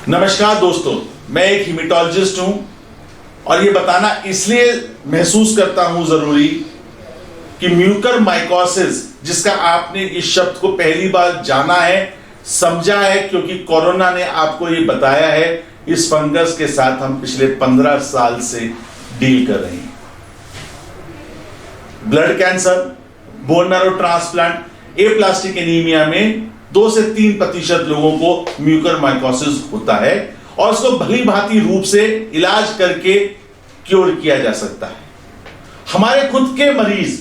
नमस्कार दोस्तों, मैं एक हीमेटोलॉजिस्ट हूं और ये बताना इसलिए महसूस करता हूं जरूरी कि म्यूकरमाइकोसिस, जिसका आपने इस शब्द को पहली बार जाना है, समझा है, क्योंकि कोरोना ने आपको ये बताया है। इस फंगस के साथ हम पिछले 15 साल से डील कर रहे हैं। Blood cancer, bone marrow transplant, aplastic anaemia में 2 से 3% लोगों को म्यूकरमाइकोसिस होता है और उसको भली भांति रूप से इलाज करके क्योर किया जा सकता है। हमारे खुद के मरीज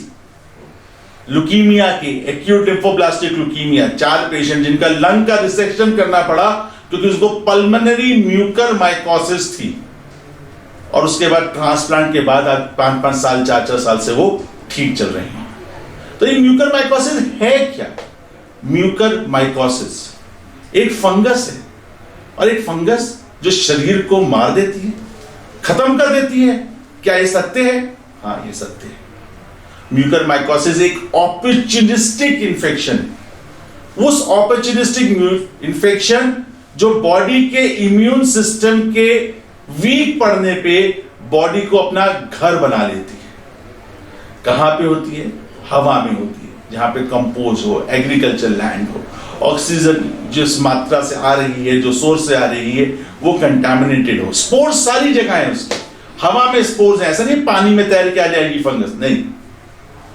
लुकीमिया के, एक्यूट लिम्फोब्लास्टिक लुकीमिया, 4 पेशेंट जिनका लंग का रिसेक्शन करना पड़ा क्योंकि उसको पल्मोनरी म्यूकरमाइकोसिस थी और उसके बाद ट्रांसप्लांट के बाद आज 5-5 साल 4-4 साल से वो ठीक चल रहे हैं। तो ये म्यूकरमाइकोसिस है क्या? म्यूकरमाइकोसिस एक फंगस है और एक फंगस जो शरीर को मार देती है, खत्म कर देती है। क्या ये सत्य है? हाँ, ये सत्य है। म्यूकरमाइकोसिस एक ऑपर्चुनिस्टिक इन्फेक्शन है। उस ऑपर्चुनिस्टिक इन्फेक्शन जो बॉडी के इम्यून सिस्टम के वीक पड़ने पे बॉडी को अपना घर बना लेती है। कहां पे होती है? हवा में होती है, जहां पे कंपोज हो, एग्रीकल्चर लैंड हो, ऑक्सीजन जिस मात्रा से आ रही है, जो सोर्स से आ रही है, वो कंटामिनेटेड हो। स्पोर्स सारी जगह है उसकी। हवा में स्पोर्स है, ऐसा नहीं पानी में तैर के आ जाएगी फंगस, नहीं।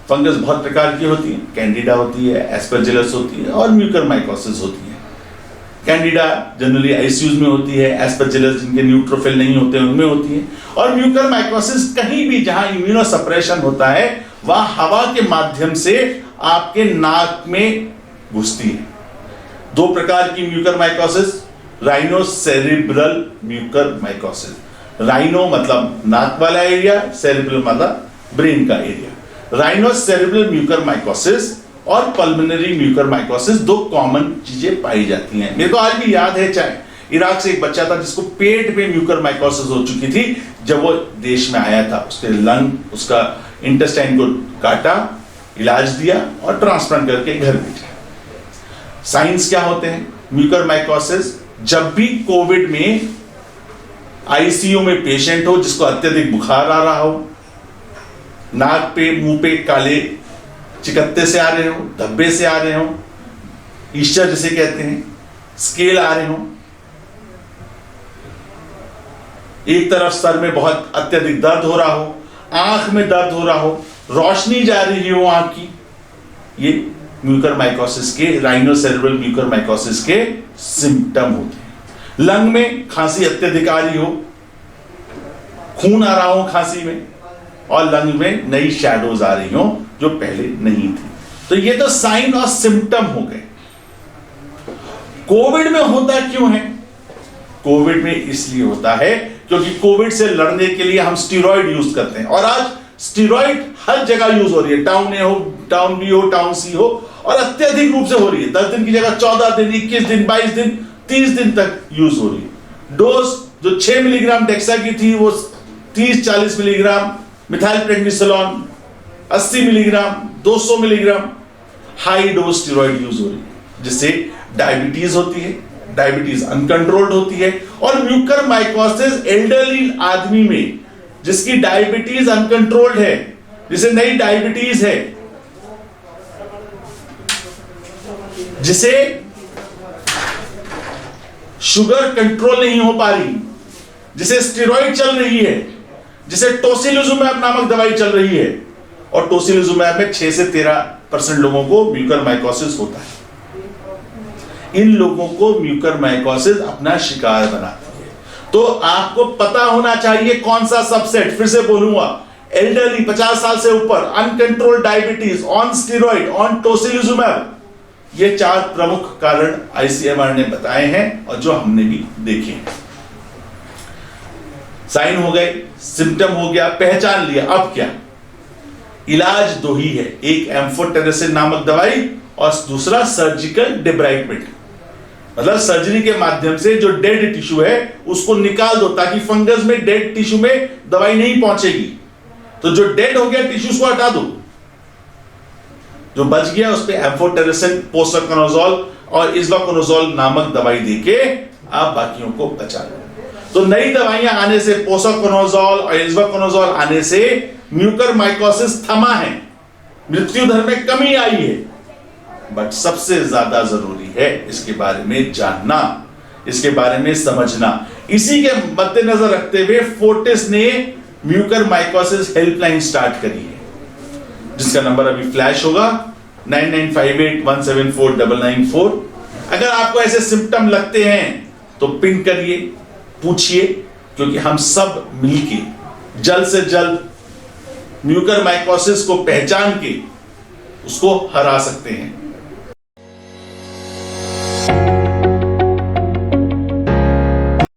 फंगस बहुत प्रकार की होती है। कैंडिडा होती है, एस्परजिलस होती है और म्यूकरमाइकोसिस होती है। कैंडिडा जनरली आईसीयूज में होती है, एस्परजिलस जिनके न्यूट्रोफिल नहीं होते उनमें होती है, और म्यूकरमाइकोसिस कहीं भी जहां इम्यूनोसप्रेशन होता है वह हवा के माध्यम से आपके नाक में घुसती है। 2 प्रकार की म्यूकरमाइकोसिस, राइनोसेरिब्रल म्यूकरमाइकोसिस। राइनो मतलब नाक वाला एरिया, सेरिब्रल मतलब ब्रेन का एरिया। राइनोसेरिब्रल म्यूकरमाइकोसिस और पल्मोनरी म्यूकरमाइकोसिस 2 कॉमन चीजें पाई जाती हैं। मेरे को आज भी याद है, चाहे इराक से एक बच्चा था जिसको पेट में म्यूकरमाइकोसिस हो चुकी थी। जब वो देश में आया था, उसके लंग, उसका इंटेस्टाइन को काटा, इलाज दिया और ट्रांसप्लांट करके घर भेजा। साइंस क्या होते हैं म्यूकरमाइकोसिस? जब भी कोविड में आईसीयू में पेशेंट हो जिसको अत्यधिक बुखार आ रहा हो, नाक पे मुंह पे काले चिकत्ते से आ रहे हो, धब्बे से आ रहे हो, ईस्टर जिसे कहते हैं, स्केल आ रहे हो, एक तरफ सर में बहुत अत्यधिक दर्द हो रहा हो, आंख में दर्द हो रहा हो, रोशनी जा रही हो आंख की, ये म्यूकरमाइकोसिस के, राइनोसेरिब्रल म्यूकरमाइकोसिस के सिम्टम होते हैं। लंग में खांसी अत्यधिक आ रही हो, खून आ रहा हो खांसी में, और लंग में नई शैडोज आ रही हो जो पहले नहीं थी। तो ये तो साइन और सिम्टम हो गए। कोविड में होता क्यों है? कोविड में इसलिए होता है क्योंकि कोविड से लड़ने के लिए हम स्टेरॉइड यूज करते हैं और आज स्टेरॉइड हर जगह यूज हो रही है। टाउन ए हो, टाउन बी हो, टाउन सी हो, और अत्यधिक रूप से हो रही है। 10 दिन की जगह 14 दिन, 21 दिन, 22 दिन, 30 दिन तक यूज हो रही है। डोज जो 6 मिलीग्राम डेक्सा की थी वो 30-40 milligram, methyl prednisolone 80 milligram, 200 milligram high dose steroid use हो रही है, जिससे डायबिटीज होती है, डायबिटीज अनकंट्रोल्ड होती है। और म्यूकरमाइकोसिस एल्डरली आदमी में जिसकी डायबिटीज अनकंट्रोल्ड है, जिसे नई डायबिटीज है, जिसे शुगर कंट्रोल नहीं हो पा रही, जिसे स्टेरॉइड चल रही है, जिसे टोसिलिजुमैब नामक दवाई चल रही है, और टोसिलिजुमैब में 6 से 13% लोगों को म्यूकरमाइकोसिस होता है। इन लोगों को म्यूकरमाइकोसिस अपना शिकार बनाती है। तो आपको पता होना चाहिए कौन सा सबसेट, फिर से बोलूंगा, एल्डरली 50 साल से ऊपर, uncontrolled diabetes, on steroid, on tocilizumab, ये 4 प्रमुख कारण आईसीएमआर ने बताए हैं और जो हमने भी देखे हैं। साइन हो गए, सिम्टम हो गया, पहचान लिया, अब क्या? इलाज 2 ही है, एक एम्फोटेरेसिन नामक दवाई और दूसरा सर्जिकल डिब्राइटमेंट, मतलब सर्जरी के माध्यम से जो डेड टिश्यू है उसको निकाल दो ताकि फंगस में, डेड टिश्यू में दवाई नहीं पहुंचेगी। तो जो डेड हो गया टिश्यूज को हटा दो, जो बच गया उस पे एम्फोटेरेसिन, पोसाकोनोजोल और इस्वाकोनोजोल नामक दवाई देके आप बाकियों को बचा लो। तो नई दवाइयां आने से, पोसाकोनोजोल और इज़वाकोनोजोल आने से म्यूकरमाइकोसिस थमा है, मृत्यु दर में कमी आई है। बट सबसे ज्यादा जरूरी है इसके बारे में जानना, इसके बारे में समझना। इसी के मद्देनजर रखते हुए फोर्टिस ने म्यूकरमाइकोसिस हेल्पलाइन स्टार्ट करी है, जिसका नंबर अभी फ्लैश होगा 9958174994। अगर आपको ऐसे सिम्टम लगते हैं तो पिंग करिए, पूछिए, क्योंकि हम सब मिलके जल्द से जल्द म्यूकरमाइकोसिस को पहचान के उसको हरा सकते हैं।